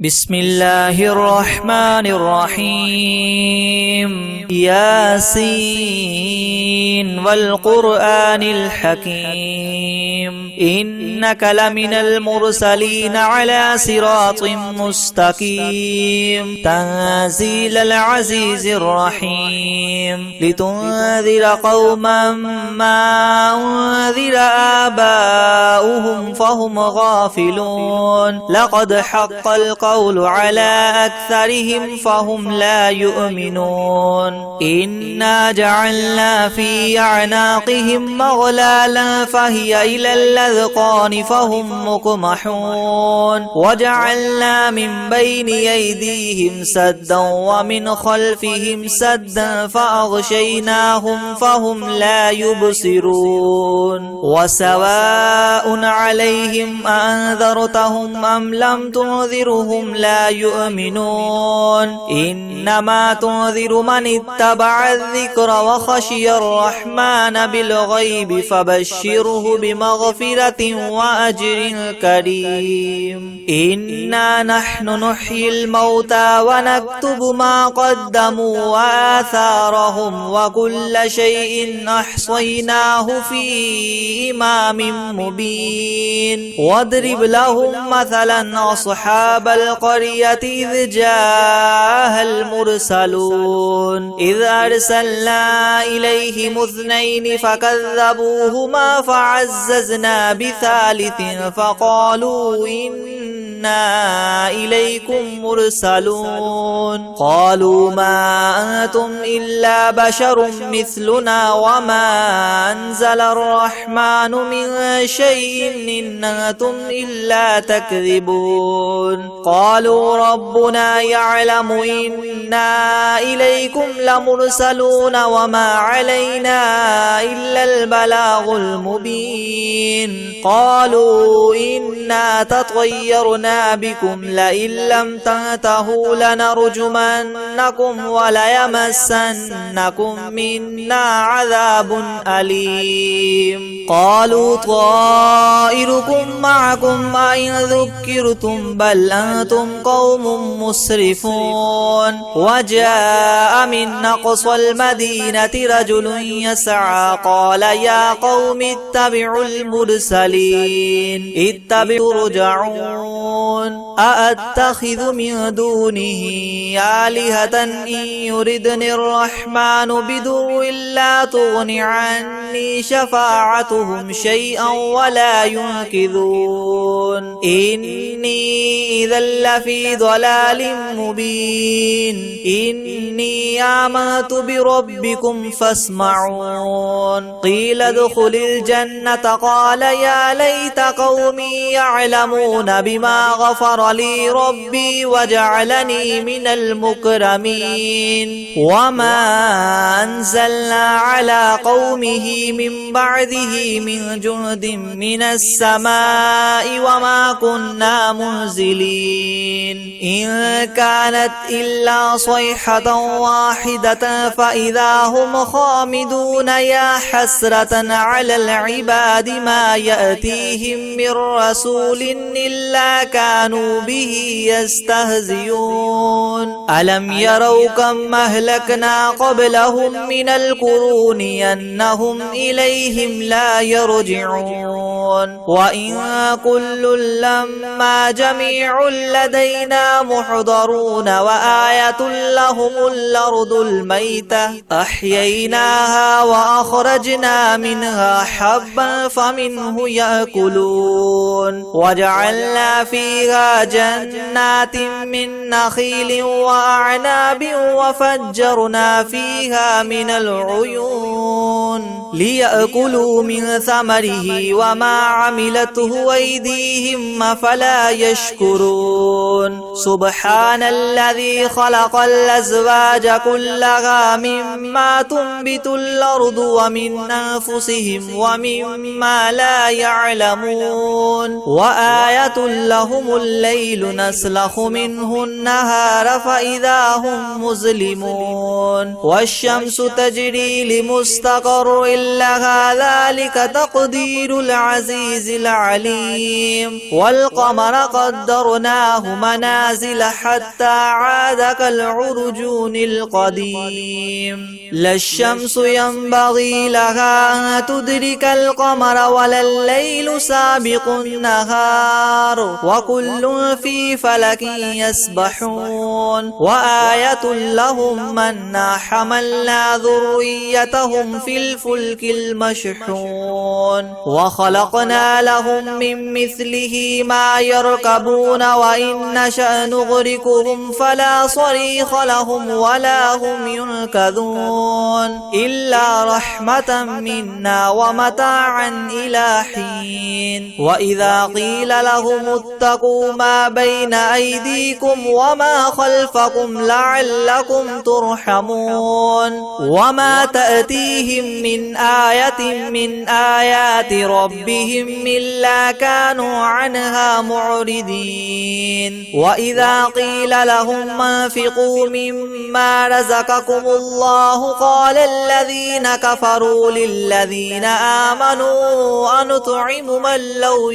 بسم الله الرحمن الرحيم ياسين والقرآن الحكيم إنك لمن المرسلين على صراط مستقيم تنزيل العزيز الرحيم لتنذر قوما ما أنذر آباؤهم فهم غافلون لقد حق القول على أكثرهم فهم لا يؤمنون إنا جعلنا في أعناقهم مغلالا فهي إلى الأذقان فهم مقمحون وجعلنا من بين أيديهم سدا ومن خلفهم سدا فأغشيناهم فهم لا يبصرون وسواء عليهم أنذرتهم أم لم تنذرهم لا يؤمنون إنما تنذر من اتبع الذكر وخشي الرحمن بالغيب فبشره بمغفرة وأجر كريم إنا نحن نحيي الموتى ونكتب ما قدموا وآثارهم وكل شيء أحصيناه في إمام مبين واضرب لهم مثلا أصحاب القرية إذ جاءها المرسلون إذ أرسلنا إليهم اثنين فكذبوهما فعززنا بثالث فقالوا إنا إليكم مرسلون قالوا ما أنتم إلا بشر مثلنا وما أنزل الرحمن من شيء إن أنتم إلا تكذبون قالوا ربنا يعلم إنا إليكم لمرسلون وما علينا إلا البلاغ المبين قالوا إنا تطيرنا بكم لئن لم تنتهوا لنرجمنكم وليمسنكم منا عذاب أليم قالوا طائركم معكم أئن ذكرتم بل أنتم قوم مسرفون وجاء من أقصى المدينة رجل يسعى قال يا قوم اتبعوا المرسلين اتبعوا ترجعون أأتخذ من دونه آلهة إن يردني الرحمن بضر لا تغن عني شفاعتهم شيئا ولا ينقذون إني إذا لفي ضلال مبين إني آمنت بربكم فاسمعون قيل ادخل الجنة قال يا ليت قومي يعلمون بما غفر لي ربي وجعلني من المكرمين وما أنزلنا على قومه من بعده من جند من السماء وما كنا منزلين إن كانت إلا صيحة واحدة فإذا هم خامدون يا حسرة على العباد ما يأتيهم من رسول إلا كانوا به يستهزئون ألم يروا كم أهلكنا قبلهم من القرون أنهم إليهم لا يرجعون وإن كل لما جميع لدينا محضرون وآية لهم الأرض الميتة أحييناها وأخرجنا منها حبا فمنه يأكلون وجعلنا فيها جنات من نخيل وأعناب وفجرنا فيها من العيون ليأكلوا من ثمره وما عملته أيديهم أفلا يشكرون سبحان الذي خلق الأزواج كلها مما تنبت الأرض ومن أنفسهم ومما لا يعلمون وآية لهم الليل نسلخ منه النهار فإذا هم مظلمون والشمس تجري لمستقر لها ذلك تقدير العزيز العليم والقمر قدرناه منازل المنازل حتى عاد كالعرجون القديم. لا الشمس ينبغي لها أن تدرك القمر ولا الليل سابق النهار وكل في فلك يسبحون. وآية لهم أنا حملنا ذريتهم في الفلك المشحون وخلقنا لهم من مثله ما يركبون وإن نشأ نغرقهم فلا صريخ لهم ولا هم ينقذون إلا رحمة منا ومتاعا إلى حين. وإذا قيل لهم اتقوا ما بين أيديكم وما خلفكم لعلكم ترحمون وما تأتيهم من آية من آيات ربهم إلا كانوا عنها معرضين. وإذا قيل لهم انفقوا مما رزقكم الله قال الذين كفروا للذين آمنوا أنطعم من لو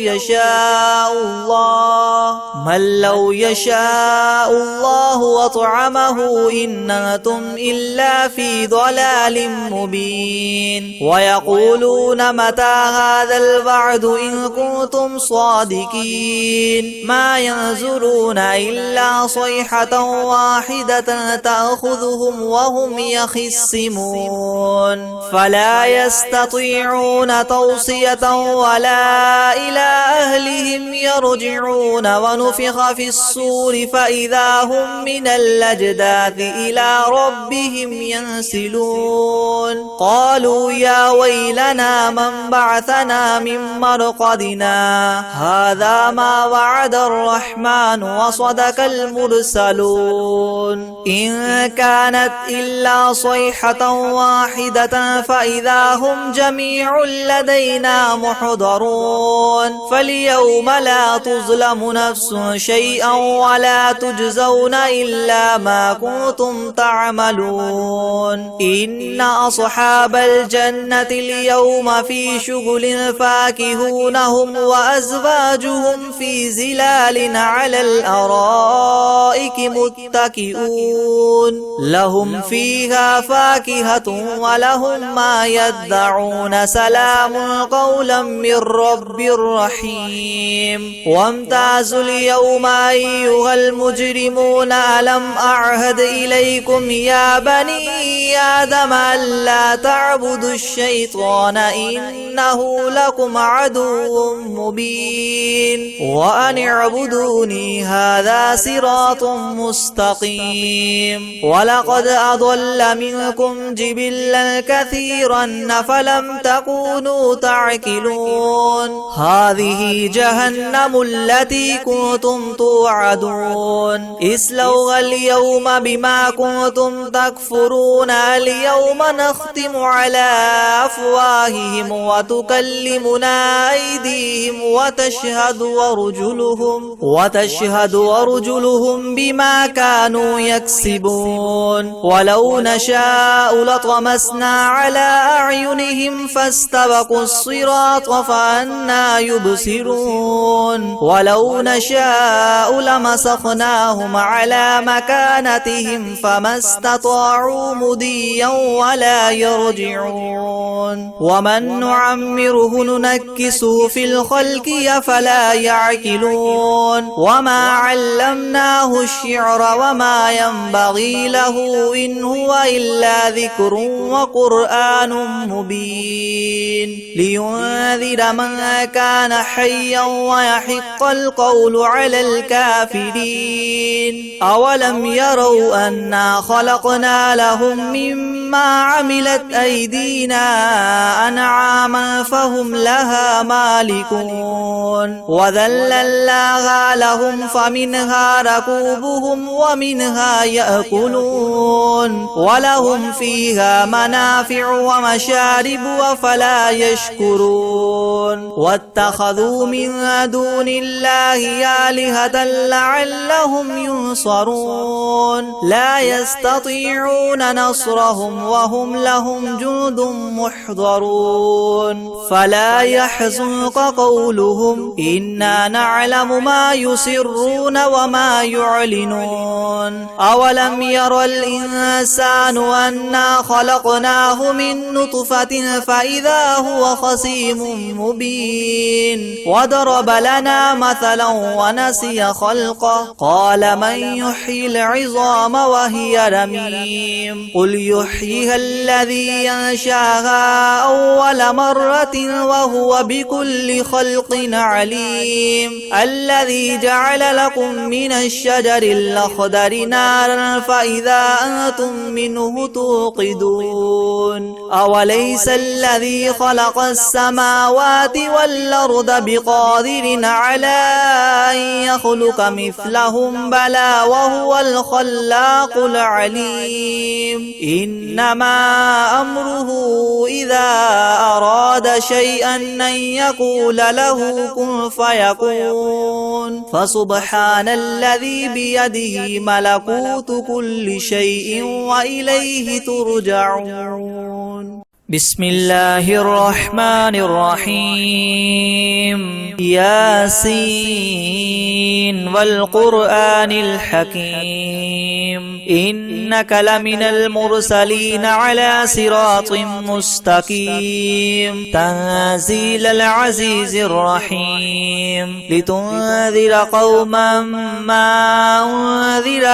يشاء الله وطعمه إن أنتم إلا في ضلال مبين. ويقولون متى هذا الوعد إن كنتم صادقين ما ينزلون إلا صيحة واحدة تأخذهم وهم يخصمون فلا يستطيعون توصية ولا إلى أهلهم يرجعون. ونفخ في الصور فإذا هم من الأجداث إلى ربهم ينسلون. قالوا يا ويلنا من بعثنا من مرقدنا هذا ما وعد الرحمن وصدق المرسلون إن كانت إلا صيحة واحدة فإذا هم جميع لدينا محضرون. فاليوم لا تظلم نفس شيئا ولا تجزون إلا ما كنتم تعملون. إن أصحاب الجنة اليوم في شغل فاكهون هم وأزواجهم في زلال على الأرائك متكئون لهم فيها فاكهة ولهم ما يدعون سلام قولا من رب رحيم. وامتازوا اليوم أيها المجرمون ألم أعهد إليكم يا بني آدم ألا تعبدوا الشيطان إنه لكم عدو مبين وأن اعبدوني هذا صراط مستقيم. ولقد أضل منكم جبلا كثيرا فلم تكونوا تعقلون. هذه جهنم التي كنتم توعدون اصلوها اليوم بما كنتم تكفرون. اليوم نختم على أفواههم وتكلمنا أيديهم وتشهد أرجلهم بما كانوا يكسبون. ولو نشاء لطمسنا على أعينهم فاستبقوا الصراط فأنى يبصرون. ولو نشاء لمسخناهم على مكانتهم فما استطاعوا مضيا ولا يرجعون. ومن نعمره ننكسه في الخلق أفلا يعقلون. وما علمناه الشعر وما ينبغي له إن هو إلا ذكر وقرآن مبين لينذر من كان حيا ويحق القول على الكافرين. أولم يروا أنا خلقنا لهم مما عملت أيدينا أنعاما فهم لها مالكون وذللناها لهم فمنها ركوبهم تأكلهم ومنها يأكلون ولهم فيها منافع ومشارب أفلا يشكرون واتخذوا من دون الله آلهة لعلهم ينصرون لا يستطيعون نصرهم وهم لهم جند محضرون فلا يحزنك قولهم إنا نعلم ما يسرون وما يعلنون أولم ير الإنسان أنا خلقناه من نطفة فإذا هو خصيم مبين وضرب لنا مثلا ونسي خلقه قال من يحيي العظام وهي رميم قل يحييها الذي ينشاها أول مرة وهو بكل خلق عليم الذي جعل لكم من الشجر الأخضر نارا فإذا أنتم منه توقدون أوليس الذي خلق السماوات والأرض بقادر على أن يخلق مثلهم بلى وهو الخلاق العليم إنما أمره إذا أراد شيئا أن يقول له كن فيكون فسبحان الذي بيده ملكوت كل شيء وإليه ترجعون بسم الله الرحمن الرحيم ياسين والقرآن الحكيم إنك لمن المرسلين على صراط مستقيم تنزيل العزيز الرحيم لتنذر قوما ما أنذر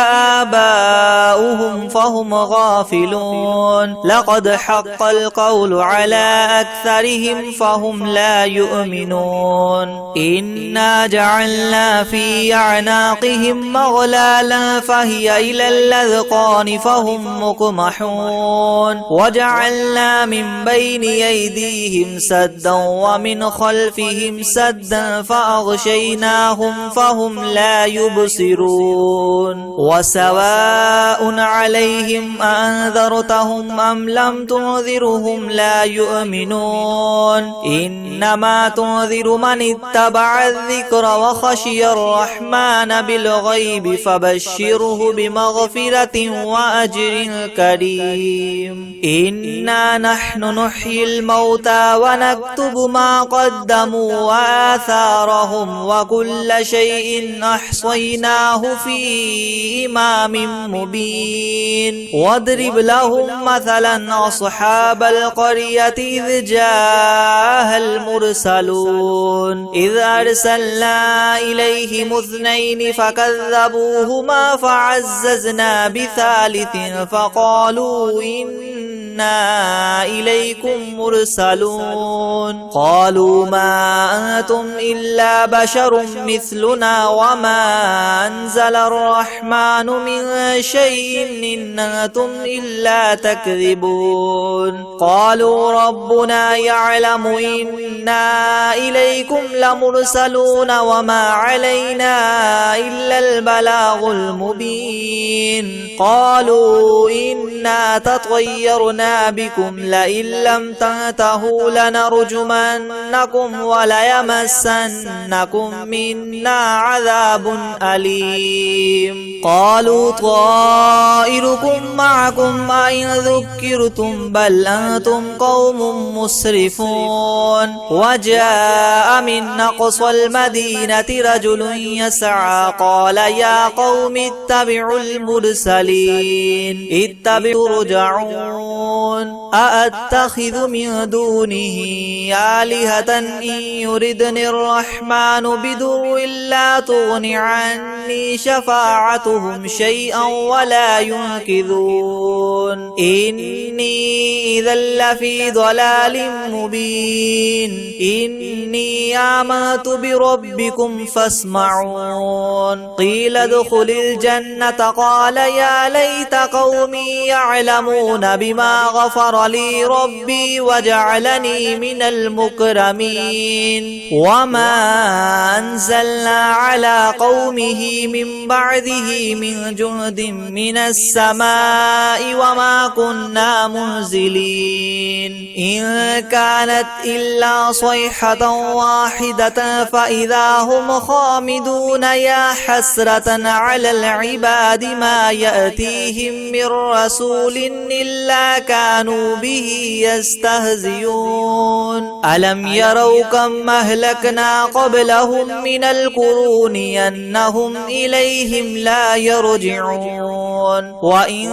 آباؤهم فهم غافلون لقد حق القول على أكثرهم فهم لا يؤمنون إنا جعلنا في أعناقهم مغلالا فهي إلى الأذقان فهم مقمحون وجعلنا من بين أيديهم سدا ومن خلفهم سدا فأغشيناهم فهم لا يبصرون وسواء عليهم أنذرتهم أم لم تنذرهم لا يؤمنون إنما تنذر من اتبع الذكر وخشي الرحمن بالغيب فبشره بمغفرة وأجر كريم إنا نحن نحيي الموتى ونكتب ما قدموا وآثارهم وكل شيء أحصيناه في إمام مبين واضرب لهم مثلا أصحاب القرية إذ جاءها المرسلون إذ أرسلنا إليهم اثنين فكذبوهما فعززنا بثالث فقالوا إنا إليكم مرسلون قالوا ما أنتم إلا بشر مثلنا وما أنزل الرحمن من شيء إن أنتم إلا تكذبون قالوا ربنا يعلم إنا إليكم لمرسلون وما علينا إلا البلاغ المبين قالوا إنا تطيرنا بكم لئن لم تنتهوا لنرجمنكم وليمسنكم منا عذاب أليم قالوا طائركم معكم أئن ذكرتم بل أنتم قوم مسرفون وجاء من أقصى المدينة رجل يسعى قال يا قوم اتبعوا المرسلين اتبعوا ترجعون أأتخذ من دونه آلهة إن يردني الرحمن بدر لا تغن عني شفاعتهم شيئا ولا ينقذون إني إذا لفي ضلال مبين إني آمنت بربكم فاسمعون قيل ادخل الجنة قال يا ليت قومي يعلمون بما غفر لي ربي وجعلني من المكرمين وما أنزلنا على قومه من بعده به من جند من السماء وما كنا منزلين إن كانت إلا صيحة واحدة فإذا هم خامدون يا حسرة على العباد ما يأتيهم من رسول إلا كانوا به يستهزئون ألم يروا كم أهلكنا قبلهم من القرون أنهم إليهم لا يرجعون وإن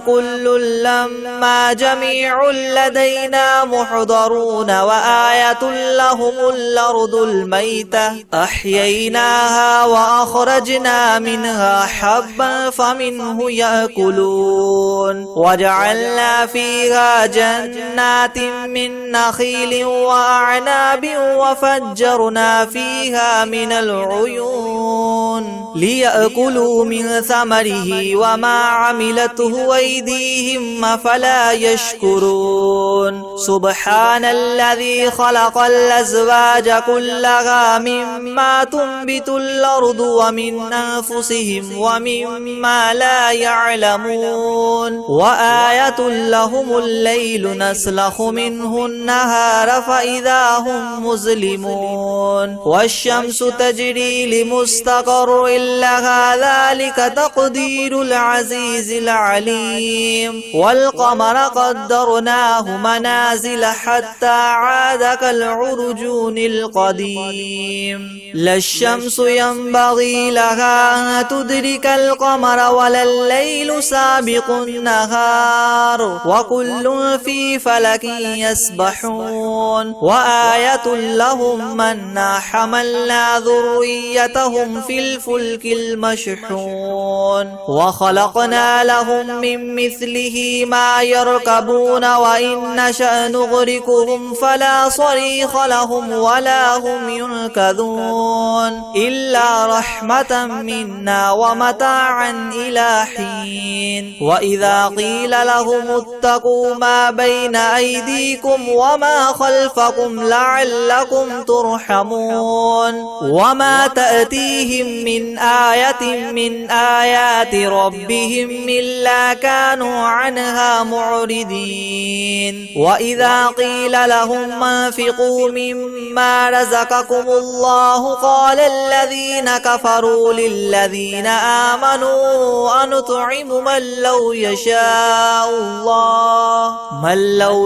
كل لما جميع لدينا محضرون وآية لهم الأرض الميتة أحييناها وأخرجنا منها حبا فمنه يأكلون وجعلنا فيها جنات من نخيل وأعناب وفجرنا فيها من العيون ليأكلوا من ثمره وما عملته أيديهم أفلا يشكرون سبحان الذي خلق الأزواج كلها مما تنبت الأرض ومن أنفسهم ومما لا يعلمون وآية لهم الليل نسلخ منه النهار فإذا هم مظلمون والشمس تجري لمستقر لها ذلك تقدير العزيز العليم والقمر قدرناه منازل حتى عاد كالعرجون القديم لا الشمس ينبغي لها أن تدرك القمر ولا الليل سابق النهار وكل في فلك يسبحون وآية لهم أنا حملنا ذريتهم في الفلك المشحون وخلقنا لهم من مثله ما يركبون وإن نشأ نغرقهم فلا صريخ لهم ولا هم ينقذون إلا رحمة منا ومتاعا إلى حين وإذا قيل لهم اتقوا ما بين أيديكم وما خلفكم لعلكم ترحمون وما تأتيهم من آية من آيات ربهم إلا كانوا عنها معرضين وإذا قيل لهم انفقوا مما رزقكم الله قال الذين كفروا للذين آمنوا أنطعم من لو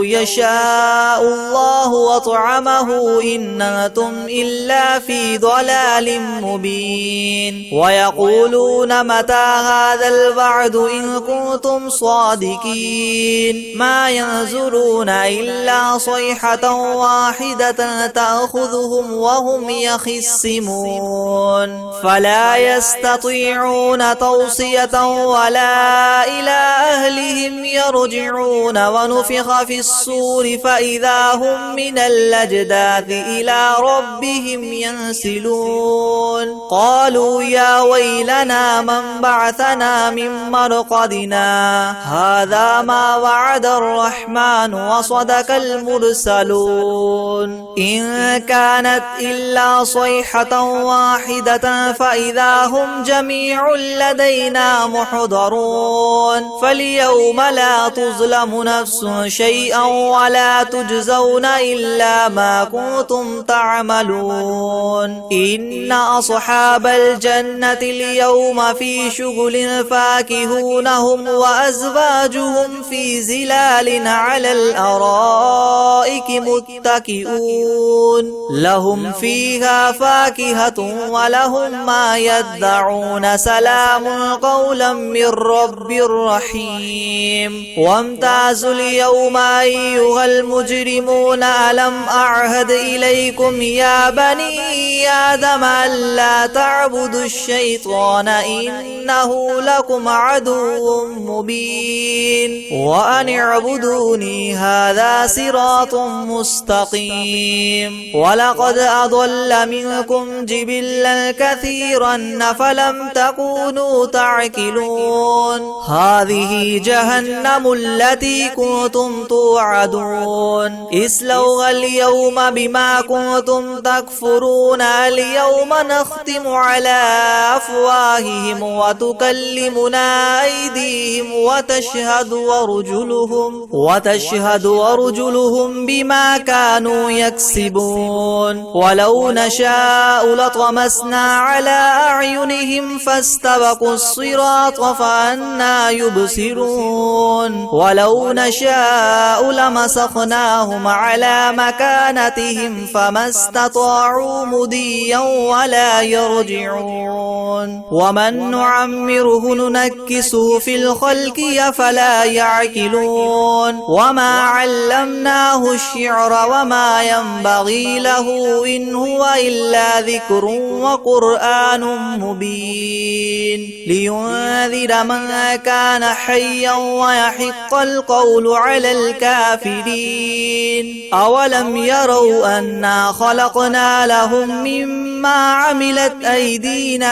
يشاء الله وطعمه إن أنتم إلا في ضلال مبين ويقولون متى هذا الوعد إن كنتم صادقين ما ينظرون إلا صيحة واحدة تأخذهم وهم يخصمون فلا يستطيعون توصية ولا إلى أهلهم يرجعون ونفخ في الصور فإذا هم من الأجداث إلى ربهم ينسلون قالوا يا ويلنا من بعثنا من مرقدنا هذا ما وعد الرحمن وصدق المرسلون إن كانت إلا صيحة واحدة فإذا هم جميع لدينا محضرون فاليوم لا تظلم نفس شيئا ولا تجزون إلا ما كنتم تعملون إن أصحاب الجنة اليوم في شغل فاكهون هم وأزواجهم في زلال على الأرائك متكئون لهم فيها فاكهة ولهم ما يدعون سلام قولا من رب رحيم وامتازوا اليوم أيها المجرمون ألم أعهد إليكم يا بني آدم ألا تعبدوا الشيطان إنه لكم عدو مبين وأن اعبدوني هذا هذا صراط مستقيم ولقد أضل منكم جبلا كثيرا فلم تكونوا تعقلون هذه جهنم التي كنتم توعدون اصلوها اليوم بما كنتم تكفرون اليوم نختم على أفواههم وتكلمنا أيديهم وتشهد أرجلهم بما كانوا يكسبون ولو نشاء لطمسنا على أعينهم فاستبقوا الصراط فأنى يبصرون ولو نشاء لمسخناهم على مكانتهم فما استطاعوا مضيا ولا يرجعون ومن نعمره ننكسه في الخلق أفلا يعقلون وما علمناه الشعر وما ينبغي له إن هو إلا ذكر وقرآن مبين لينذر من كان حيا ويحق القول على الكافرين أولم يروا أنا خلقنا لهم مما عملت أيدينا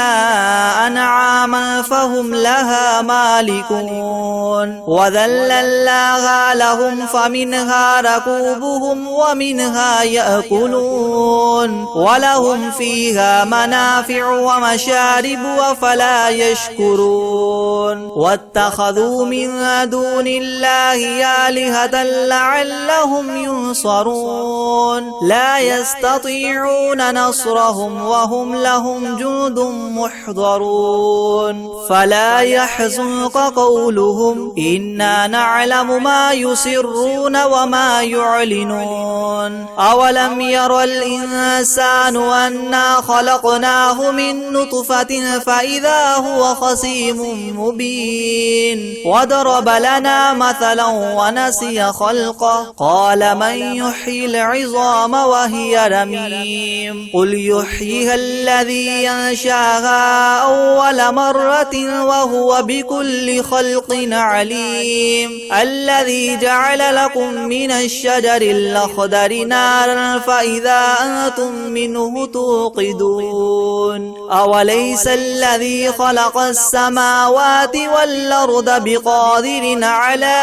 أنعاما فهم لها مالكون وذللناها لهم فمنها ركوبهم ومنها يأكلون ولهم فيها منافع ومشارب وفلا يشكرون واتخذوا من دون الله آلهة لعلهم ينصرون لا يستطيعون نصرهم وهم لهم جند محضرون فلا يحزنك قولهم إنا نعلم ما يسرون وما يعلنون أولم ير الإنسان أنا خلقناه من نطفة فإذا هو خصيم مبين وضرب لنا مثلا ونسي خلقه قال من يحيي العظام وهي رميم قل يحييها الذي ينشاها أول مرة وهو بكل خلق عليم الذي جعل لكم من الشجر الأخضر نارا فإذا أنتم منه توقدون أوليس الذي خلق السماوات والأرض بقادر على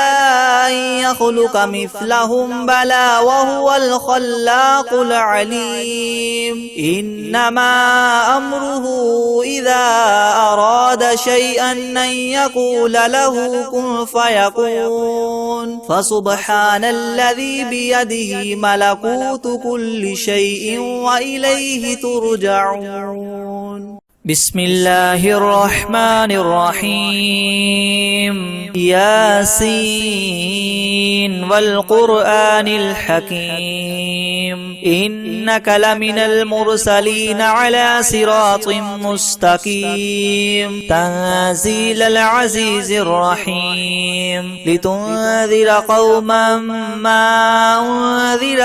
أن يخلق مثلهم بلى وهو الخلاق العليم إنما أمره إذا أراد شيئا أن يقول له كن فيكون فسبحان الذي بيده ملكوت كل شيء وإليه ترجعون بسم الله الرحمن الرحيم ياسين والقرآن الحكيم إنك لمن المرسلين على صراط مستقيم تنزيل العزيز الرحيم لتنذر قوما ما أنذر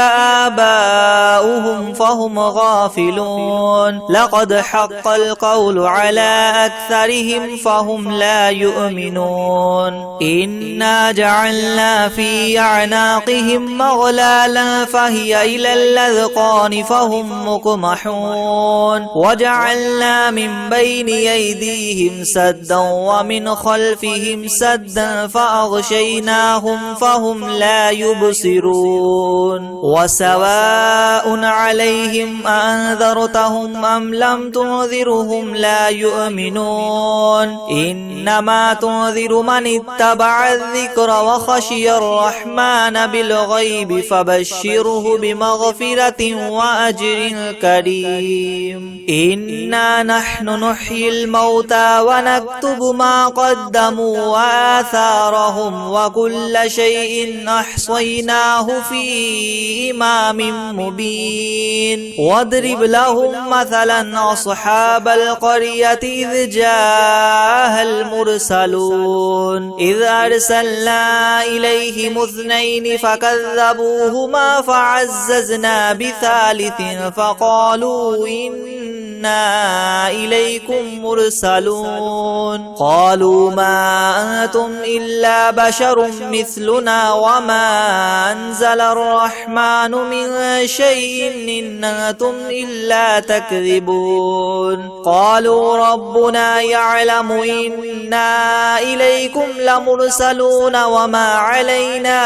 آباؤهم فهم غافلون لقد حق القول على أكثرهم فهم لا يؤمنون إنا جعلنا في أعناقهم مغلالا فهي إلى الأذقان فهم مقمحون وجعلنا من بين أيديهم سدا ومن خلفهم سدا فأغشيناهم فهم لا يبصرون وسواء عليهم أنذرتهم أم لم تنذرهم لا يؤمنون إنما تنذر من اتبع الذكر وخشي الرحمن بالغيب فبشره بمغفرة وأجر كريم إنا نحن نحيي الموتى ونكتب ما قدموا وآثارهم وكل شيء أحصيناه في إمام مبين واضرب لهم مثلا أصحاب القرية إذ جاءها المرسلون إذ أرسلنا إليهم اثنين فكذبوهما فعززنا بثالث فقالوا إنا إنا إليكم مرسلون قالوا ما أنتم إلا بشر مثلنا وما أنزل الرحمن من شيء إن أنتم إلا تكذبون قالوا ربنا يعلم إنا إليكم لمرسلون وما علينا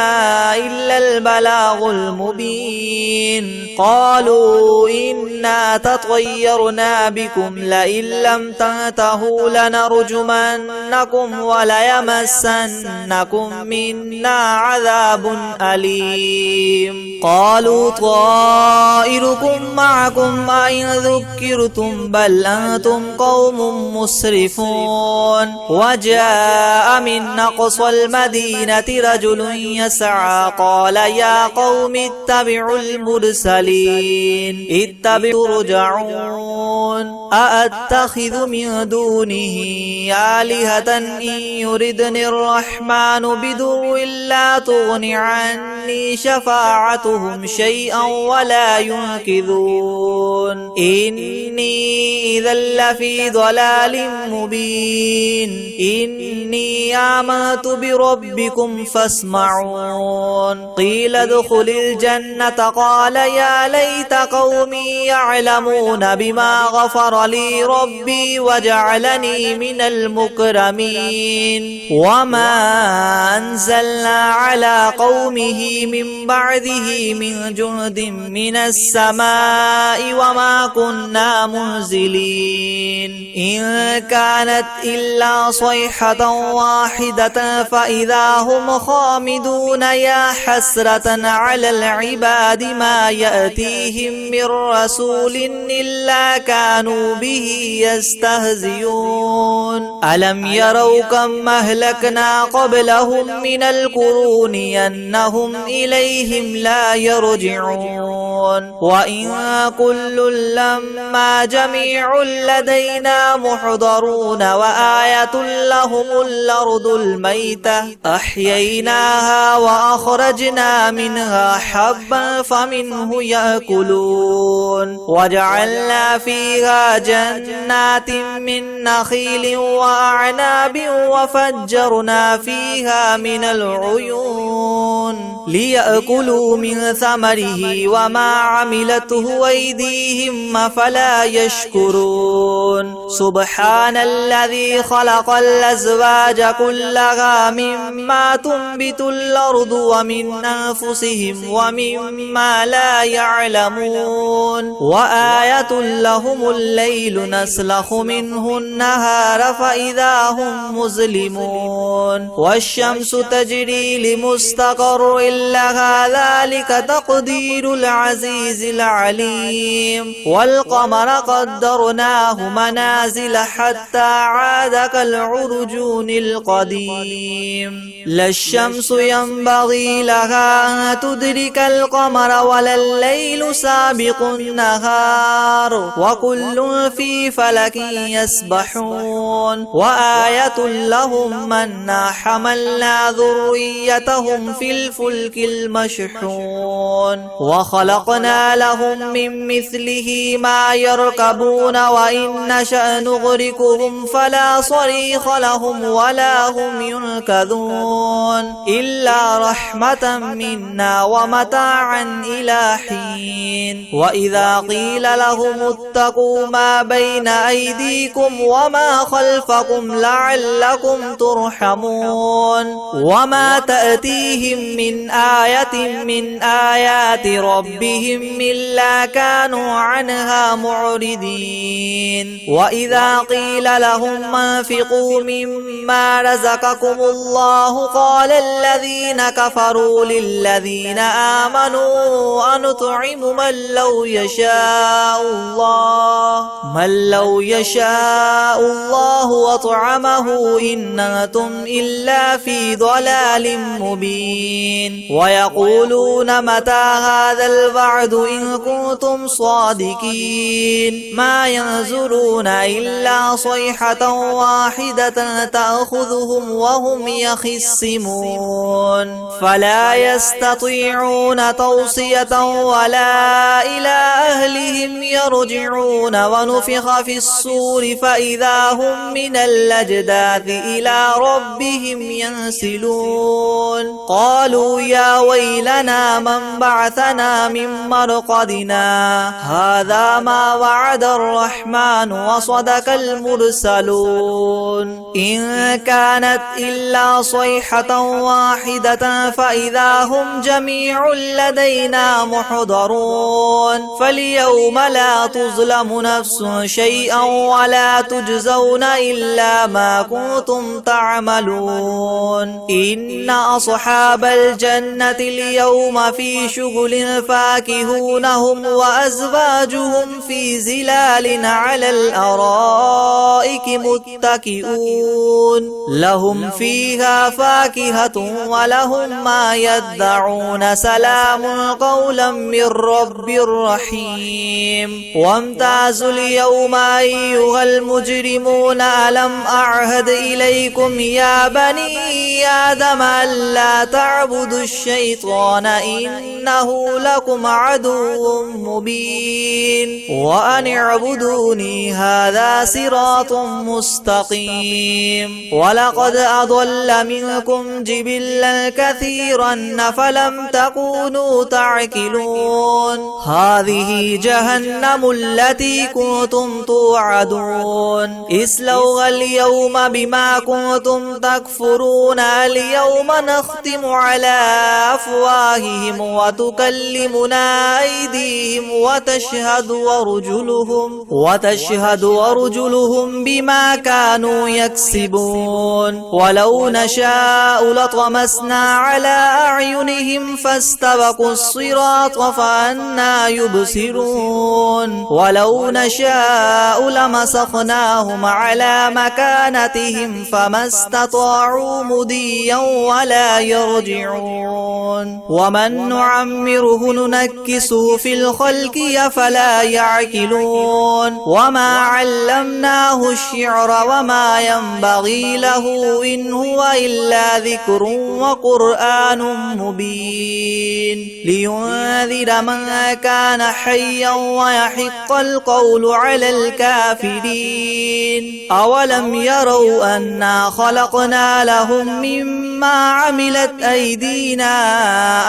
إلا البلاغ المبين قالوا إنا تطيرنا بكم لئن لم تنتهوا لنرجمنكم وليمسنكم منا عذاب أليم قالوا طائركم معكم أئن ذكرتم بل أنتم قوم مسرفون وجاء من أقصى المدينة رجل يسعى قال يا قوم اتبعوا المرسلين اتبعوا ترجعون أأتخذ من دونه آلهة إن يردني الرحمن بدر لا تغن عني شفاعتهم شيئا ولا ينقذون إني إذا لفي ضلال مبين إني آمنت بربكم فاسمعون قيل ادخل الجنة قال يا ليت قومي يعلمون بما غفر لي ربي وجعلني من المكرمين وما أنزلنا على قومه من بعده من جند من السماء وما كنا منزلين إن كانت إلا صيحة واحدة فإذا هم خامدون يا حسرة على العباد ما يأتيهم من رسول إلا كانوا به يستهزئون ألم يروا كم أهلكنا قبلهم من القرون أنهم إليهم لا يرجعون وإن كل لما جميع لدينا محضرون وآية لهم الأرض الميتة أحييناها وأخرجنا منها حبا فمنه يأكلون وجعلنا فيها جنات من نخيل وأعناب وفجرنا فيها من العيون ليأكلوا من ثمره وما عملته أيديهم أفلا يشكرون سبحان الذي خلق الأزواج كلها مما تنبت الأرض ومن أنفسهم ومما لا يعلمون وآية لهم الليل نسلخ منه النهار فإذا هم مظلمون والشمس تجري لمستقر لها ذلك تقدير العزيز العليم والقمر قدرناه منازل حتى عاد كالعرجون القديم لا الشمس ينبغي لها أن تدرك القمر ولا الليل سابق النهار وكل في فلك يسبحون وآية لهم أنا حملنا ذريتهم في الفلك المشحون وخلقنا لهم من مثله ما يركبون وإن نشأ نغرقهم فلا صريخ لهم ولا هم ينقذون إلا رحمة منا ومتاعا إلى حين وإذا قيل لهم اتقوا ما بين أيديكم وما خلفكم لعلكم ترحمون وما تأتيهم من آية من آيات ربهم إلا كانوا عنها معرضين وإذا قيل لهم انفقوا مما رزقكم الله قال الذين كفروا للذين آمنوا أنطعم من لو يشاء الله وطعمه إن أنتم إلا في ضلال مبين ويقولون متى هذا الوعد إن كنتم صادقين ما ينظرون إلا صيحة واحدة تأخذهم وهم يخصمون فلا يستطيعون توصية ولا إلى أهلهم يرجعون ونفخ في الصور فإذا هم من الأجداث إلى ربهم ينسلون قالوا يا ويلنا من بعثنا من مرقدنا هذا ما وعد الرحمن وصدق المرسلون إن كانت إلا صيحة واحدة فإذا هم جميع لدينا محضرون فاليوم لا تظلم نفس شيئا ولا تجزون إلا ما كنتم تعملون إن أصحاب الجنة اليوم في شغل فاكهون هم وأزواجهم في زلال على الأرائك متكئون لهم فيها فاكهة ولهم ما يدعون سلام قولا من رب رحيم وامتازوا اليوم أيها المجرمون ألم أعهد إليكم يا بني آدم ألا تعبدوا الشيطان إنه لكم عدو مبين وأن اعبدوني هذا صراط مستقيم ولقد أضل منكم جبلا كثيرا فلم تكونوا تعقلون هذه جهنم التي كنتم توعدون اصلوها اليوم بما كنتم تكفرون اليوم نختم على أفواههم وتكلمنا أيديهم وتشهد أرجلهم بما كانوا يكسبون ولو نشاء لطمسنا على أعينهم فاستبقوا الصراط فأنى يبصرون ولو نشاء لمسخناهم على مكانتهم فما استطاعوا مضيا ولا يرجعون ومن نعمره ننكسه في الخلق أفلا يعقلون وما علمناه الشعر وما ينبغي له إن هو إلا ذكر وقرآن مبين لينذر من كان حيا ويحق القول على الكافرين أولم يروا أنا خلقنا لهم مما عملت أيدينا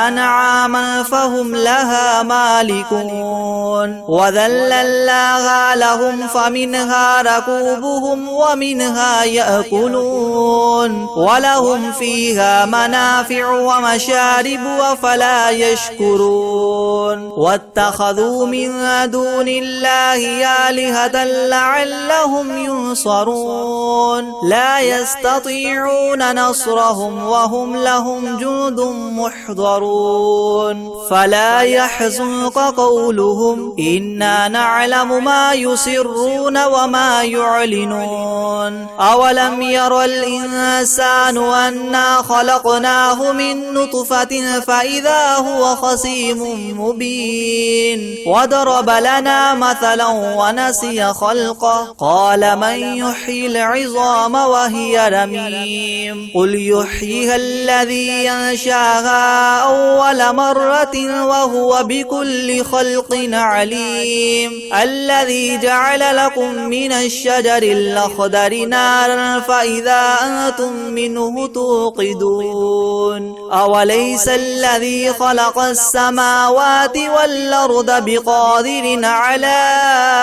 أنعاما فهم لها مالكون وذللناها لهم فمنها ركوبهم ومنها يأكلون ولهم فيها منافع ومشارب وفلا يشكرون واتخذوا من دون الله آلهة لعلهم ينصرون لا يستطيعون نصرهم وهم لهم جند محضرون فلا يحزنك قولهم إنا نعلم ما يسرون وما يعلنون أولم ير الإنسان أنا خلقناه من نطفة فإذا هو خصيم مبين وضرب لنا مثلا ونسي خلقه قال من يحيي العظام وهي رميم قل يحييها الذي ينشاها أول مرة وهو بكل خلق عليم الذي جعل لكم من الشجر الأخضر نارا فإذا أنتم منه توقدون أوليس الذي خلق السماوات والأرض بقادر على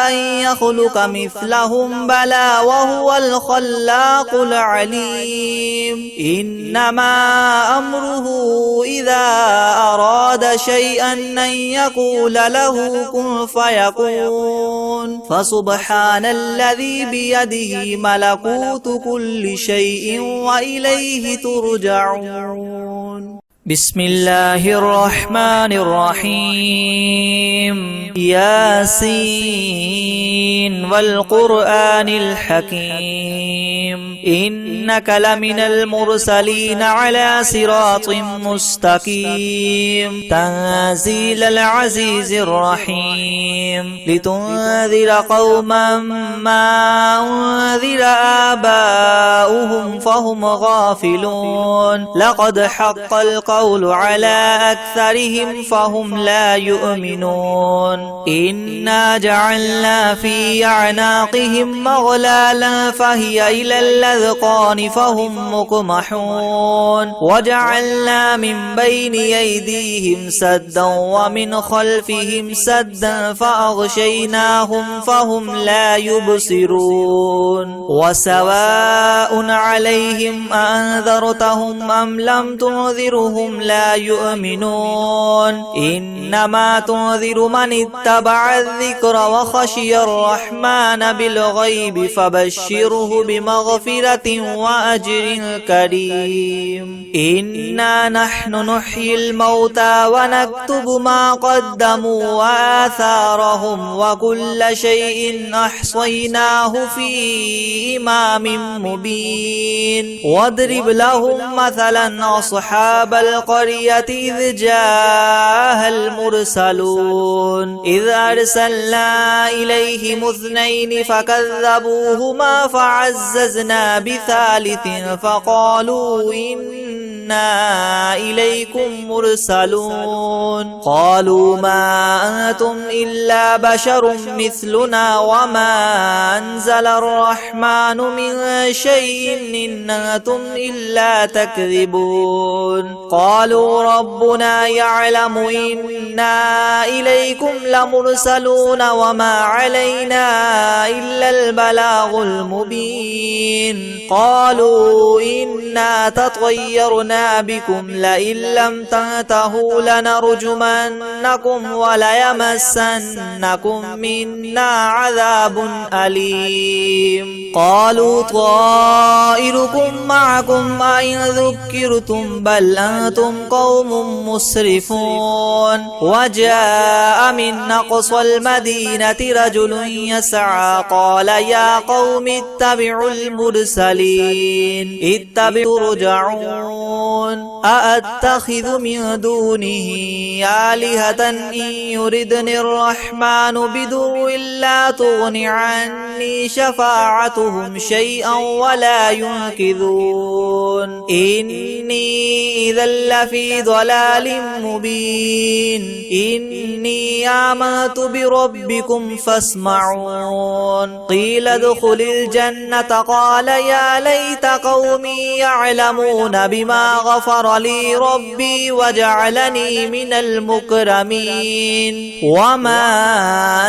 أن يخلق مثلهم بلى وهو الخلاق العليم إنما أمره إذا أراد شيئا أن يقول له كن فيكون فسبحان الذي بيده ملكوت كل شيء وإليه ترجعون بسم الله الرحمن الرحيم ياسين والقرآن الحكيم إنك لمن المرسلين على صراط مستقيم تنزيل العزيز الرحيم لتنذر قوما ما أنذر آباؤهم فهم غافلون لقد حق القول على أكثرهم فهم لا يؤمنون إنا جعلنا في أعناقهم مغلالا فهي إلى الأذقان فهم مقمحون وجعلنا من بين أيديهم سدا ومن خلفهم سدا فأغشيناهم فهم لا يبصرون وسواء عليهم أنذرتهم أم لم تنذرهم لا يؤمنون إنما تنذر من اتبع الذكر وخشي الرحمن بالغيب فبشره بمغفرة وأجر كريم إنا نحن نحيي الموتى ونكتب ما قدموا وآثارهم وكل شيء أحصيناه في إمام مبين واضرب لهم مثلا أصحاب القرية إذ جاءها المرسلون إذ أرسلنا إليهم اثنين فكذبوهما فعززنا بثالث فقالوا إنا إليكم مرسلون قالوا ما أنتم إلا بشر مثلنا وما أنزل الرحمن من شيء إن أنتم إلا تكذبون قالوا ربنا يعلم إنا إليكم لمرسلون وما علينا إلا البلاغ المبين قالوا إنا تطيرنا بكم لئن لم تنتهوا لنرجمنكم وليمسنكم منا عذاب أليم قالوا طائركم معكم أئن ذكرتم بل أنتم قوم مسرفون وجاء من أقصى المدينة رجل يسعى قال يا قوم اتبعوا المرسلين اتبعوا ترجعون أأتخذ من دونه آلهة إن يردني الرحمن بدر لا تغن عني شفاعتهم شيئا ولا ينقذون إني إذا لفي ضلال مبين إني آمنت بربكم فاسمعون قيل ادخل الجنة قال يا ليت قومي يعلمون بما غفر لي ربي وجعلني من المكرمين وما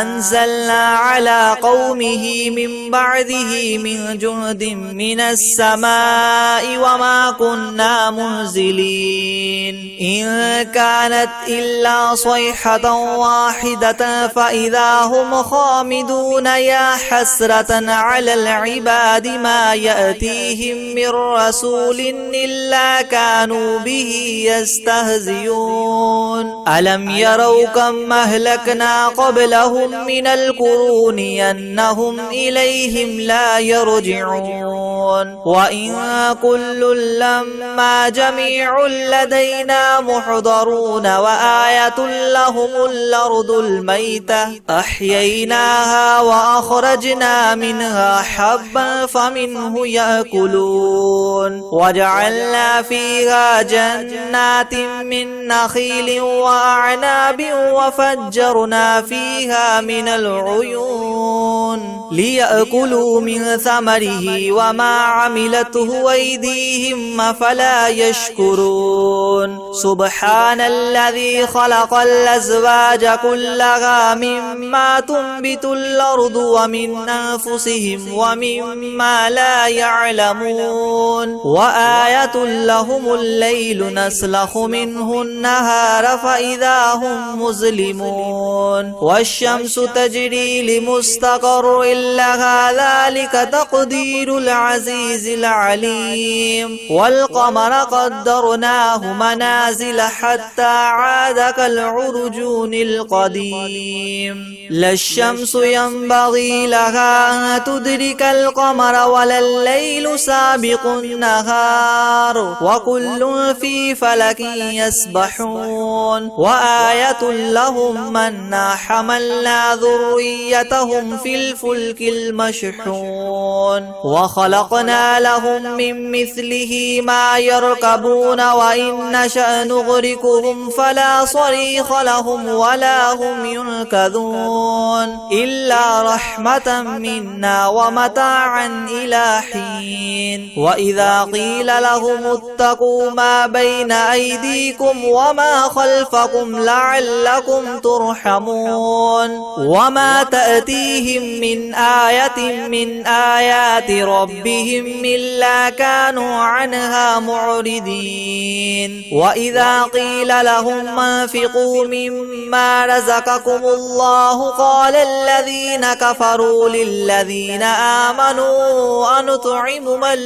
أنزلنا على قومه من بعده من جند من السماء وما كنا منزلين إن كانت إلا صيحة واحدة فإذا هم خامدون يا حسرة على العباد ما يأتيهم من رسول إلا كانوا به يستهزئون ألم يروا كم أهلكنا قبلهم من القرون أنهم إليهم لا يرجعون وإن كل لما جميع لدينا محضرون وآية لهم الأرض الميتة أحييناها وأخرجنا منها حبا فمنه يأكلون وجعلنا فيها جنات من نخيل وأعناب وفجرنا فيها من العيون ليأكلوا من ثمره وما عملته أيديهم أفلا يشكرون سبحان الذي خلق الأزواج كلها مما تنبت الأرض ومن أنفسهم ومما لا يعلمون وآية لهم الليل نسلخ منه النهار فإذا هم مظلمون والشمس تجري لمستقر لها ذلك تقدير العزيز العليم والقمر قدرناه منازل المنازل حتى عاد كالعرجون القديم. لا الشمس ينبغي لها أن تدرك القمر ولا الليل سابق النهار وكل في فلك يسبحون. وآية لهم منا حملنا ذريتهم في الفلك المشحون وخلقنا لهم من مثله ما يركبون وإن نشأ نغرقهم فلا صريخ لهم ولا هم ينقذون إلا رحمة منا ومتاعا إلى حين. وإذا قيل لهم اتقوا ما بين أيديكم وما خلفكم لعلكم ترحمون وما تأتيهم من آية من آيات ربهم إلا كانوا عنها معرضين. وإذا قيل لهم انفقوا مما رزقكم الله قال الذين كفروا للذين آمنوا أنطعم من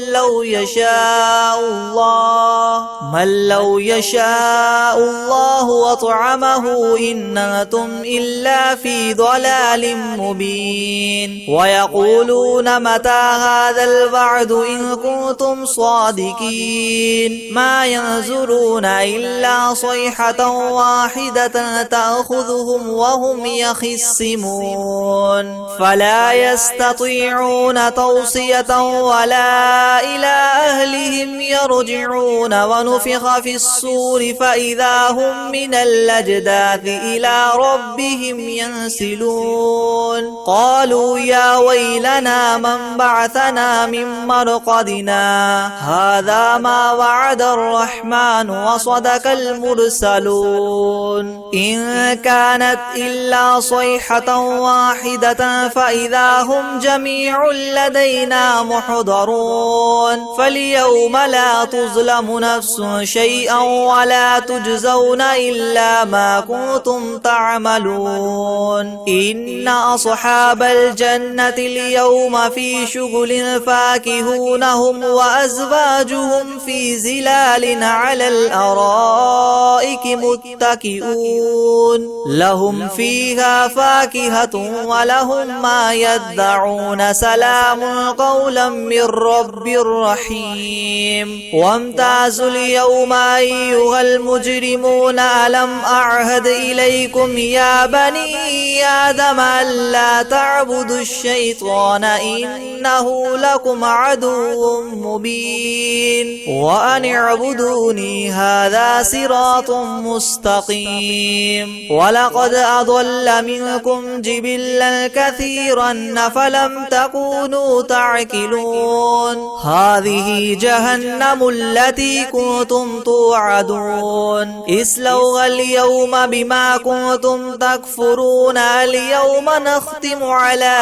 لو يشاء الله وطعمه إن أنتم إلا في ضلال مبين. ويقولون متى هذا الوعد إن كنتم صادقين ما ينظرون إلا صيحة واحدة تأخذهم وهم يخصمون فلا يستطيعون توصية ولا إلى أهلهم يرجعون. ونفخ في الصور فإذا هم من الأجداث إلى ربهم ينسلون. قالوا يا ويلنا من بعثنا من مرقدنا هذا ما وعد الرحمن وصدق المرسلون. إن كانت إلا صيحة واحدة فإذا هم جميع لدينا محضرون. فاليوم لا تظلم نفس شيئا ولا تجزون إلا ما كنتم تعملون. إن أصحاب الجنة اليوم في شغل فاكهون هم وأزواجهم في زلال على الأرائك متكئون لهم فيها فاكهة ولهم ما يدعون سلام قولا من رب رحيم. وامتازوا اليوم أيها المجرمون ألم أعهد إليكم يا بني آدم ألا تعبدوا الشيطان إنه لكم عدو مبين وأن اعبدوني هذا صراط مستقيم. ولقد أضل منكم جبلا كثيرا فلم تكونوا تعقلون. هذه جهنم التي كنتم توعدون اصلوها اليوم بما كنتم تكفرون. اليوم نختم على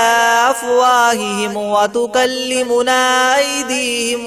أفواههم وتكلمنا أيديهم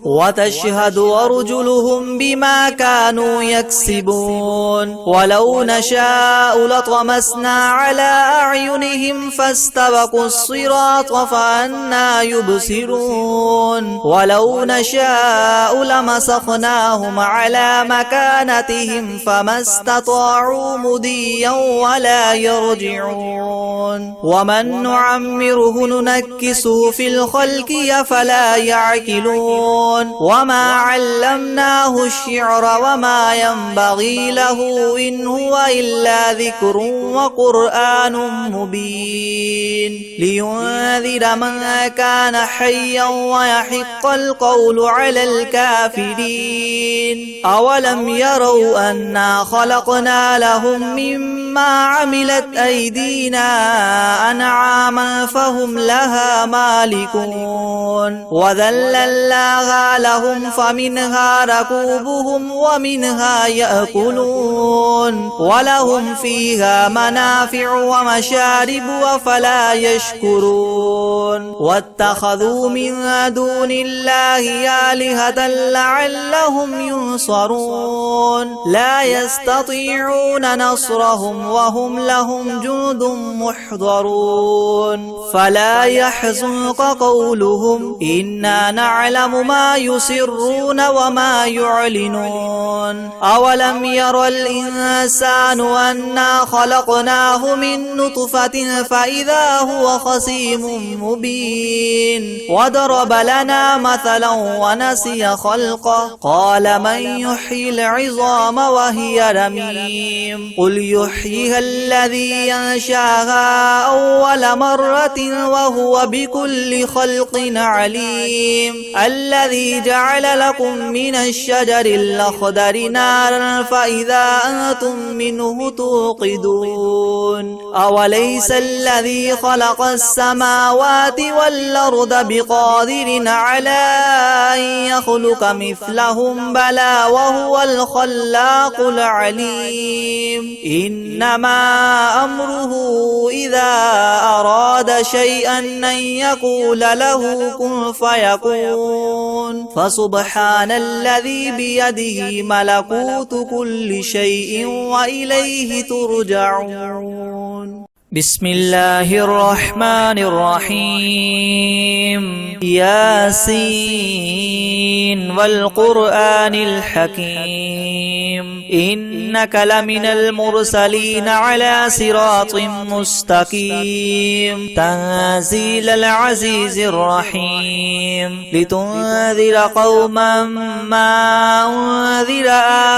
وتشهد أرجلهم بما كانوا يكسبون. ولو نشاء لطمسنا على أعينهم فاستبقوا الصراط فأنى يبصرون. ولو نشاء لمسخناهم على مكانتهم فما استطاعوا مضيا ولا يرجعون. ومن نعمره ننكسه في الخلق أفلا يعقلون. وما علمناه الشعر وما ينبغي له إن هو إلا ذكر وقرآن مبين لينذر من كان حيا ويحق القول على الكافرين. أولم يروا أنا خلقنا لهم مما عملت أيدينا أنعاما فهم لها مالكون وذللناها لهم فمنها ركوبهم ومنها يأكلون ولهم فيها منافع ومشارب أفلا يشكرون. واتخذوا من دون الله آلهة لعلهم ينصرون لا يستطيعون نصرهم وهم لهم جند محضرون. فلا يحزنك قولهم إنا إنا نعلم ما يسرون وما يعلنون أولم ير الإنسان أنا خلقناه من نطفة فإذا هو خصيم مبين وضرب لنا مثلا ونسي خلقه قال من يحيي العظام وهي رميم قل يحييها الذي ينشاها أول مرة وهو بكل خلق عليم الذي جعل لكم من الشجر الأخضر نارا فإذا أنتم منه توقدون أوليس الذي خلق السماوات والأرض بقادر على أن يخلق مثلهم بلى وهو الخلاق العليم إنما أمره إذا أراد شيئا أن يقول له كن فيكون فسبحان الذي بيده ملكوت كل شيء وإليه ترجعون بسم الله الرحمن الرحيم ياسين والقرآن الحكيم إنك لمن المرسلين على صراط مستقيم تنزيل العزيز الرحيم لتنذر قوما ما أنذر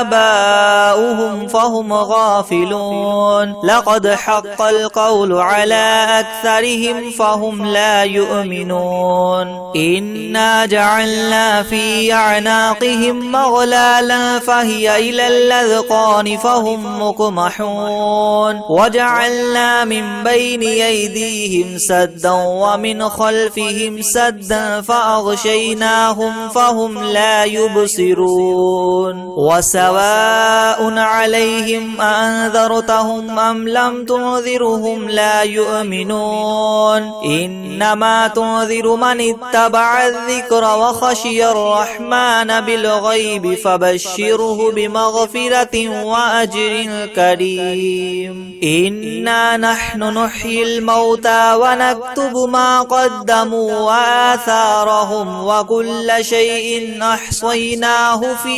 آباؤهم فهم غافلون لقد حق القول على أكثرهم فهم لا يؤمنون إنا جعلنا في أعناقهم مغلالا فهي إلى الأذقان فهم مقمحون وجعلنا من بين أيديهم سدا ومن خلفهم سدا فأغشيناهم فهم لا يبصرون وسواء عليهم أنذرتهم أم لم تنذرهم لا يؤمنون إنما تنذر من اتبع الذكر وخشي الرحمن بالغيب فبشره بمغفرة وأجر كريم إنا نحن نحيي الموتى ونكتب ما قدموا وآثارهم وكل شيء أحصيناه في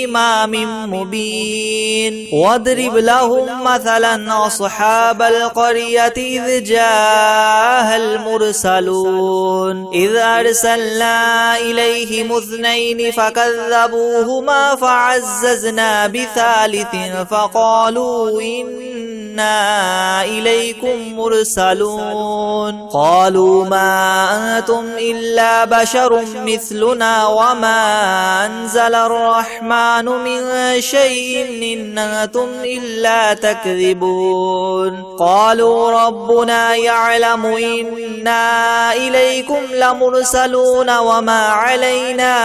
إمام مبين واضرب لهم مثلا أصحاب القرية إذ جاءها المرسلون إذ أرسلنا إليهم اثنين فكذبوهما فعززنا بثالث فقالوا إنا إليكم مرسلون قالوا ما أنتم إلا بشر مثلنا وما أنزل الرحمن من شيء إن أنتم إلا تكذبون قالوا ربنا يعلم إنا إليكم لمرسلون وما علينا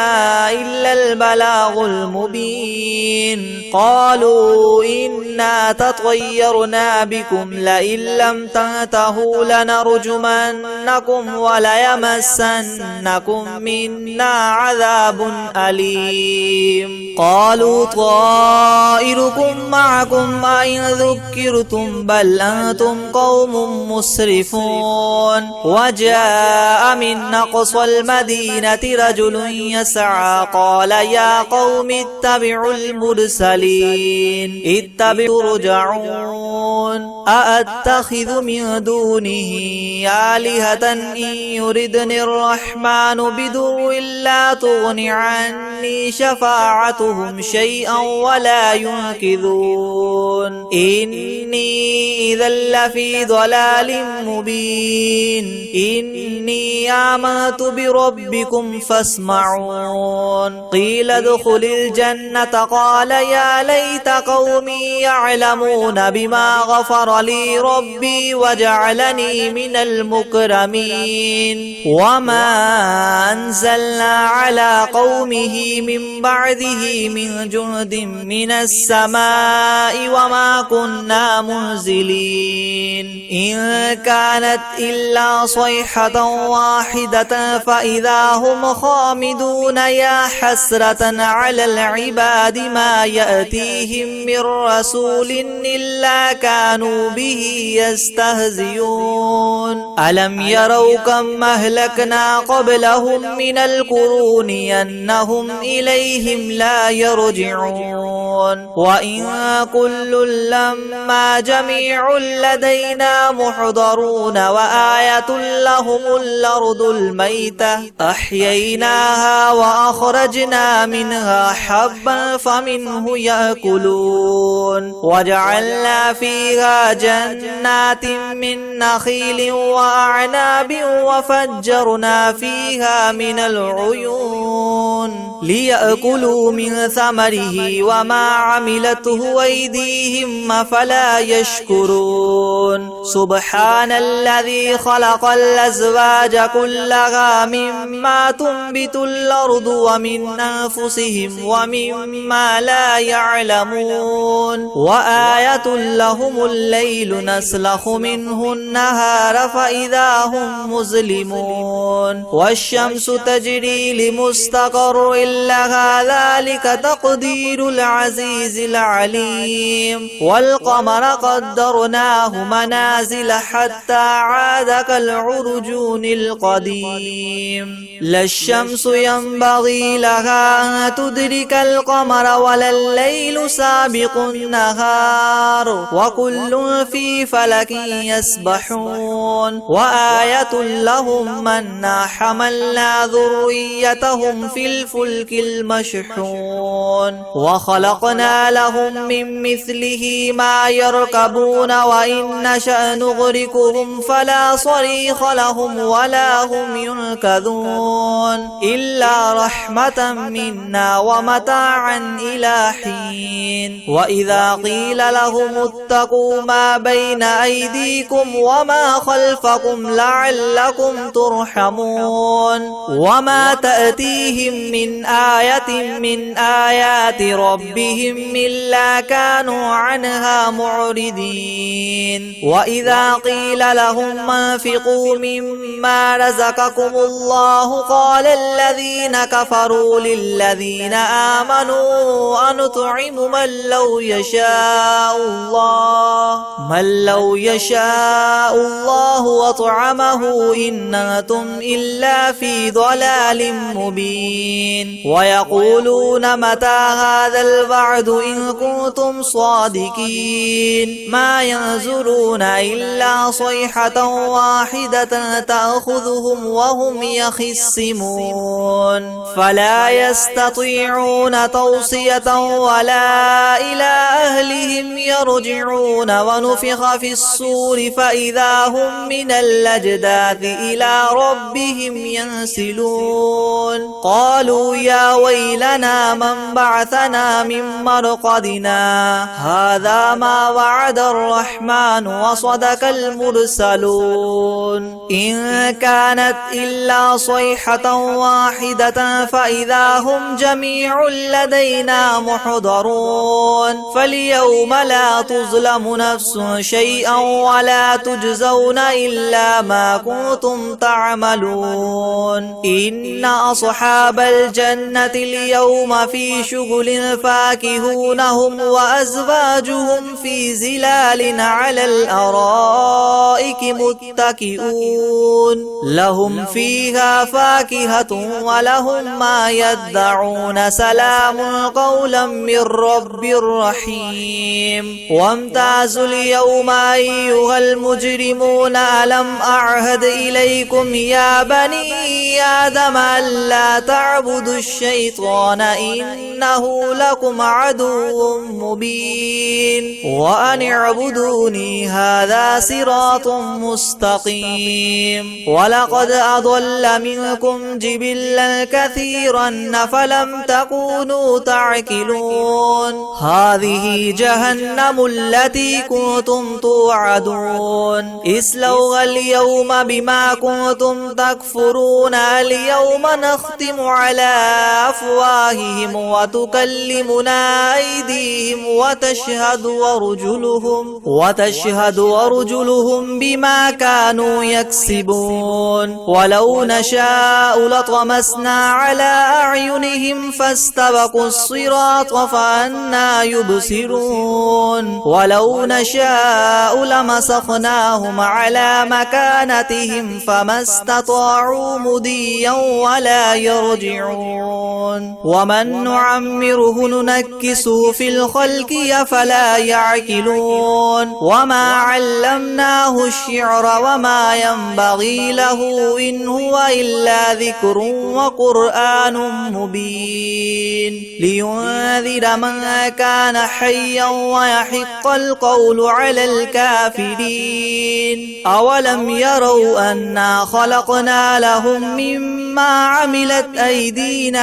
إلا البلاغ المبين قالوا إنا تطيرنا بكم لئن لم تنتهوا لنرجمنكم وليمسنكم منا عذاب أليم قالوا طائركم معكم أئن ذكرتم بل أنتم قوم مسرفون وجاء من أقصى المدينة رجل يسعى قال يا قوم اتبعوا المرسلين اتبعوا ترجعون أأتخذ من دونه آلهة إن يردني الرحمن بدر لا تغن عني شفاعتهم شيئا ولا ينقذون إني إذا لفي ضلال مبين إني آمنت بربكم فاسمعون قيل ادخل الجنة قال يا ليت قومي يعلمون بما غفر لي ربي وجعلني من المكرمين وما أنزلنا على قومه من بعده من جند من السماء وما كنا منزلين إن كانت إلا صيحة واحدة فإذا هم خامدون يا حسرة على العباد ما يأتيهم من رسول إلا كانوا به يستهزئون ألم يروا كم أهلكنا قبلهم من القرون أنهم إليهم لا يرجعون وإن كل لما جميع لدينا محضرون وآية لهم الأرض الميتة أحييناها وأخرجنا منها حبا فمنه يأكلون وجعلنا فيها جنات من نخيل وأعناب وفجرنا فيها من العيون ليأكلوا من ثمره وما عملته أيديهم أفلا يشكرون سبحان الذي خلق الأزواج كلها مما تنبت الأرض ومن أنفسهم ومما لا يعلمون وآية لهم الليل نسلخ منه النهار فإذا هم مظلمون والشمس تجري لمستقر لها ذلك تقدير العزيز العليم والقمر قدرناه منازل حتى عاد كالعرجون القديم لا الشمس ينبغي لها أن تدرك القمر ولا الليل سابق النهار وكل في فلك يسبحون وآية لهم أنا حملنا ذريتهم في الفلك المشحون وخلقنا لهم من مثله ما يركبون وإن نشأ نغرقهم فلا صريخ لهم ولا هم ينقذون إلا رحمة منا ومتاعا إلى حين وإذا قيل لهم اتقوا ما بين أيديكم وما خلفكم لعلكم ترحمون وما تأتيهم من آية من آيات ربهم إلا كانوا عنها معرضين وإذا قيل لهم انفقوا مما رزقكم الله قال الذين كفروا للذين آمنوا أنطعم من لو يشاء الله وطعمه إن أنتم إلا في ضلال مبين ويقولون متى هذا الوعد إن كنتم صادقين ما ينظرون إلا صيحة واحدة تأخذهم وهم يخصمون فلا يستطيعون توصية ولا إلى أهلهم يرجعون ونفخ في الصور فإذا هم من الأجداث إلى ربهم ينسلون قالوا يا ويلنا من بعثنا من مرقدنا هذا ما وعد الرحمن وصدق المرسلون إن كانت إلا صيحة واحدة فإذا هم جميع لدينا محضرون فاليوم لا تظلم نفس شيئا ولا تجزون إلا ما كنتم تعملون إن أصحاب الجنة اليوم في شغل فاكهون هم وأزواجهم في زلال على الأرائك متكئون لهم فيها فاكهة ولهم ما يدعون سلام قولا من رب رحيم وامتازوا اليوم أيها المجرمون ألم أعهد إليكم يا بني آدم ألا تعبدوا الشيطان إنه لكم عدو مبين وأن اعبدوني هذا صراط مستقيم ولقد أضل منكم جبلا كثيرا فلم تكونوا تعقلون هذه جهنم التي كنتم توعدون اصلوها اليوم بما كنتم تكفرون اليوم نختم على أفواههم وتكلمنا أيديهم وتشهد أرجلهم بما كانوا يكسبون ولو نشاء لطمسنا على أعينهم فاستبقوا الصراط فأنى يبصرون ولو نشاء لمسخناهم على مكانتهم فما استطاعوا مضيا ولا يرجعون ومن نعمره ننكسه في الخلق أفلا يعقلون وما علمناه الشعر وما ينبغي له إن هو إلا ذكر وقرآن مبين لينذر من كان حيا ويحق القول على الكافرين أولم يروا أنا خلقنا لهم مما عملت أيدينا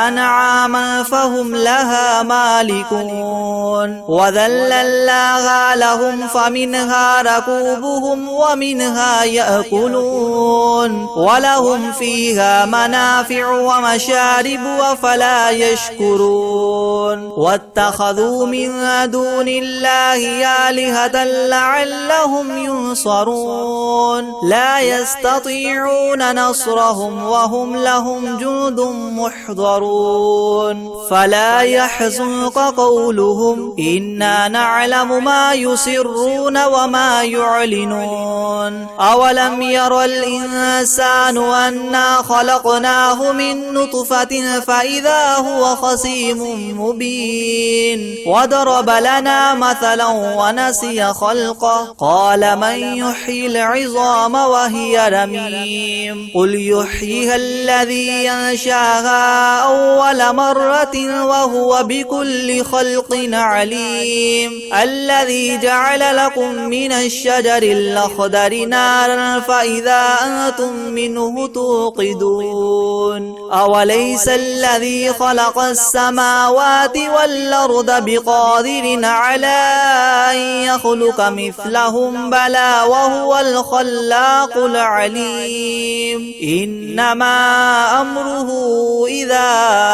أنعاما فهم لها مالكون وذللناها لهم فمنها ركوبهم ومنها يأكلون ولهم فيها منافع ومشارب وفلا يشكرون واتخذوا من دون الله آلهة لعلهم ينصرون لا يستطيعون نصرهم وهم لهم جند محضرون فلا يحزنك قولهم إنا نعلم ما يسرون وما يعلنون أولم ير الإنسان أنا خلقناه من نطفة فإذا هو خصيم مبين وضرب لنا مثلا ونسي خلقه قال من يحيي العظام وهي رميم قل يحييها الذي ينشاها أول مرة وهو بكل خلق عليم الذي جعل لكم من الشجر الأخضر نارا فإذا أنتم منه توقدون أوليس الذي خلق السماوات والأرض بقادر على أن يخلق مثلهم بلى وهو الخلاق العليم إنما أمره إذا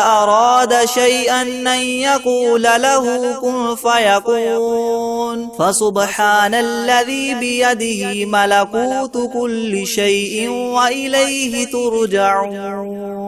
أراد شيئا أن يقول له كن فيكون فسبحان الذي بيده ملكوت كل شيء وإليه ترجعون